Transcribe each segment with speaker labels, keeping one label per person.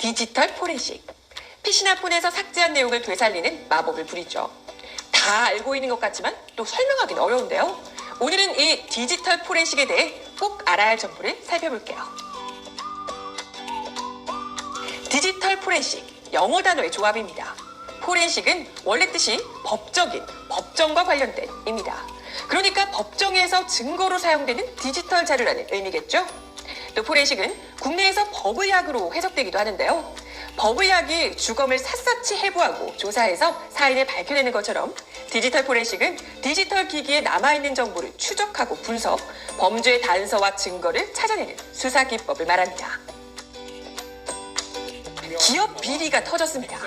Speaker 1: 디지털 포렌식. PC나 폰에서 삭제한 내용을 되살리는 마법을 부리죠. 다 알고 있는 것 같지만 또 설명하기는 어려운데요. 오늘은 이 디지털 포렌식에 대해 꼭 알아야 할 정보를 살펴볼게요. 디지털 포렌식, 영어 단어의 조합입니다. 포렌식은 원래 뜻이 법적인, 법정과 관련된 입니다. 그러니까 법정에서 증거로 사용되는 디지털 자료라는 의미겠죠? 또 포렌식은 국내에서 법의학으로 해석되기도 하는데요. 법의학이 주검을 샅샅이 해부하고 조사해서 사인을 밝혀내는 것처럼 디지털 포렌식은 디지털 기기에 남아있는 정보를 추적하고 분석, 범죄의 단서와 증거를 찾아내는 수사 기법을 말합니다. 기업 비리가 터졌습니다.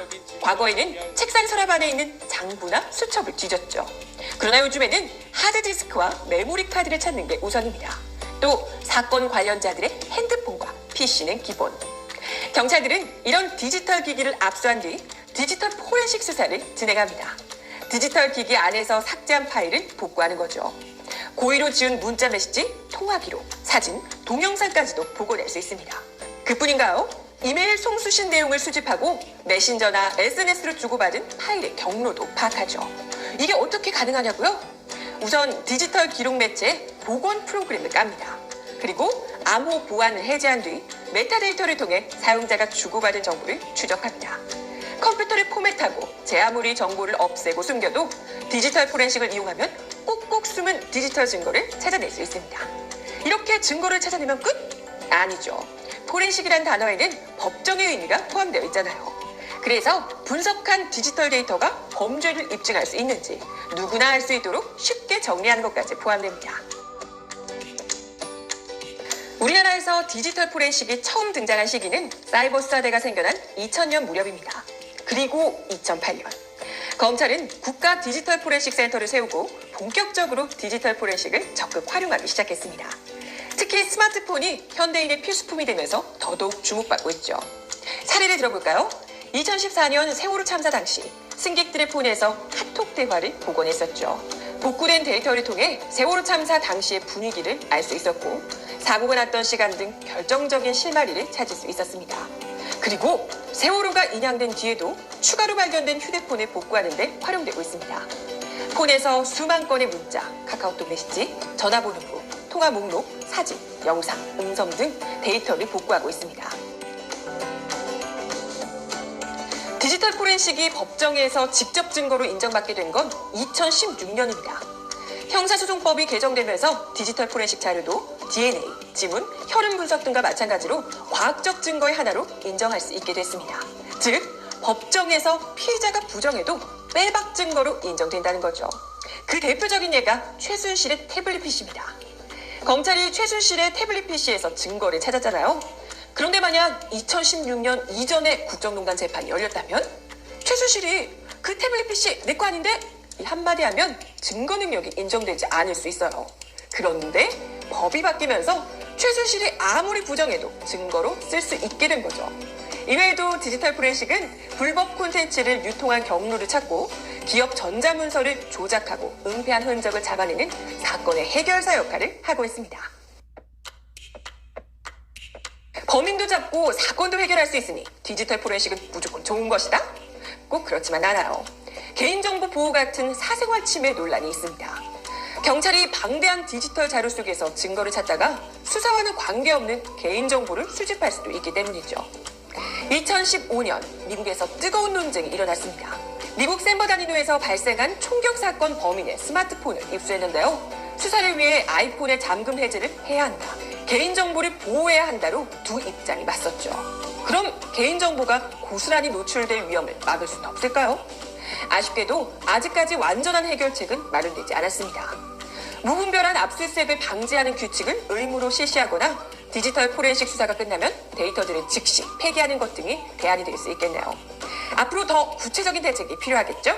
Speaker 1: 과거에는 책상 서랍 안에 있는 장부나 수첩을 뒤졌죠. 그러나 요즘에는 하드디스크와 메모리 카드를 찾는 게 우선입니다. 또 사건 관련자들의 핸드폰과 PC는 기본. 경찰들은 이런 디지털 기기를 압수한 뒤 디지털 포렌식 수사를 진행합니다. 디지털 기기 안에서 삭제한 파일을 복구하는 거죠. 고의로 지운 문자 메시지, 통화 기록, 사진, 동영상까지도 복원할 수 있습니다. 그뿐인가요? 이메일 송수신 내용을 수집하고 메신저나 SNS로 주고받은 파일의 경로도 파악하죠. 이게 어떻게 가능하냐고요? 우선 디지털 기록 매체에 복원 프로그램을 깝니다. 그리고 암호 보안을 해제한 뒤 메타데이터를 통해 사용자가 주고받은 정보를 추적합니다. 컴퓨터를 포맷하고 제 아무리 정보를 없애고 숨겨도 디지털 포렌식을 이용하면 꼭꼭 숨은 디지털 증거를 찾아낼 수 있습니다. 이렇게 증거를 찾아내면 끝? 아니죠. 포렌식이란 단어에는 법정의 의미가 포함되어 있잖아요. 그래서 분석한 디지털 데이터가 범죄를 입증할 수 있는지 누구나 알 수 있도록 쉽게 정리하는 것까지 포함됩니다. 우리나라에서 디지털 포렌식이 처음 등장한 시기는 사이버 수사대가 생겨난 2000년 무렵입니다. 그리고 2008년. 검찰은 국가 디지털 포렌식 센터를 세우고 본격적으로 디지털 포렌식을 적극 활용하기 시작했습니다. 특히 스마트폰이 현대인의 필수품이 되면서 더더욱 주목받고 있죠. 사례를 들어볼까요? 2014년 세월호 참사 당시 승객들의 폰에서 카톡 대화를 복원했었죠. 복구된 데이터를 통해 세월호 참사 당시의 분위기를 알 수 있었고 사고가 났던 시간 등 결정적인 실마리를 찾을 수 있었습니다. 그리고 세월호가 인양된 뒤에도 추가로 발견된 휴대폰을 복구하는 데 활용되고 있습니다. 폰에서 수만 건의 문자, 카카오톡 메시지, 전화번호부, 통화 목록, 사진, 영상, 음성 등 데이터를 복구하고 있습니다. 디지털 포렌식이 법정에서 직접 증거로 인정받게 된 건 2016년입니다. 형사소송법이 개정되면서 디지털 포렌식 자료도 DNA, 지문, 혈흔 분석 등과 마찬가지로 과학적 증거의 하나로 인정할 수 있게 됐습니다. 즉, 법정에서 피의자가 부정해도 빼박 증거로 인정된다는 거죠. 그 대표적인 예가 최순실의 태블릿 PC입니다. 검찰이 최순실의 태블릿 PC에서 증거를 찾았잖아요. 그런데 만약 2016년 이전에 국정농단 재판이 열렸다면 최순실이 그 태블릿 PC 내 거 아닌데? 이 한마디 하면 증거 능력이 인정되지 않을 수 있어요. 그런데 법이 바뀌면서 최순실이 아무리 부정해도 증거로 쓸 수 있게 된 거죠. 이외에도 디지털 포렌식은 불법 콘텐츠를 유통한 경로를 찾고 기업 전자문서를 조작하고 은폐한 흔적을 잡아내는 사건의 해결사 역할을 하고 있습니다. 범인도 잡고 사건도 해결할 수 있으니 디지털 포렌식은 무조건 좋은 것이다? 꼭 그렇지만 않아요. 개인정보 보호 같은 사생활 침해 논란이 있습니다. 경찰이 방대한 디지털 자료 속에서 증거를 찾다가 수사와는 관계없는 개인정보를 수집할 수도 있기 때문이죠. 2015년 미국에서 뜨거운 논쟁이 일어났습니다. 미국 샌버다니노에서 발생한 총격 사건 범인의 스마트폰을 입수했는데요. 수사를 위해 아이폰의 잠금 해제를 해야 한다. 개인정보를 보호해야 한다로 두 입장이 맞섰죠. 그럼 개인정보가 고스란히 노출될 위험을 막을 수는 없을까요? 아쉽게도 아직까지 완전한 해결책은 마련되지 않았습니다. 무분별한 압수수색을 방지하는 규칙을 의무로 실시하거나 디지털 포렌식 수사가 끝나면 데이터들을 즉시 폐기하는 것 등이 대안이 될 수 있겠네요. 앞으로 더 구체적인 대책이 필요하겠죠?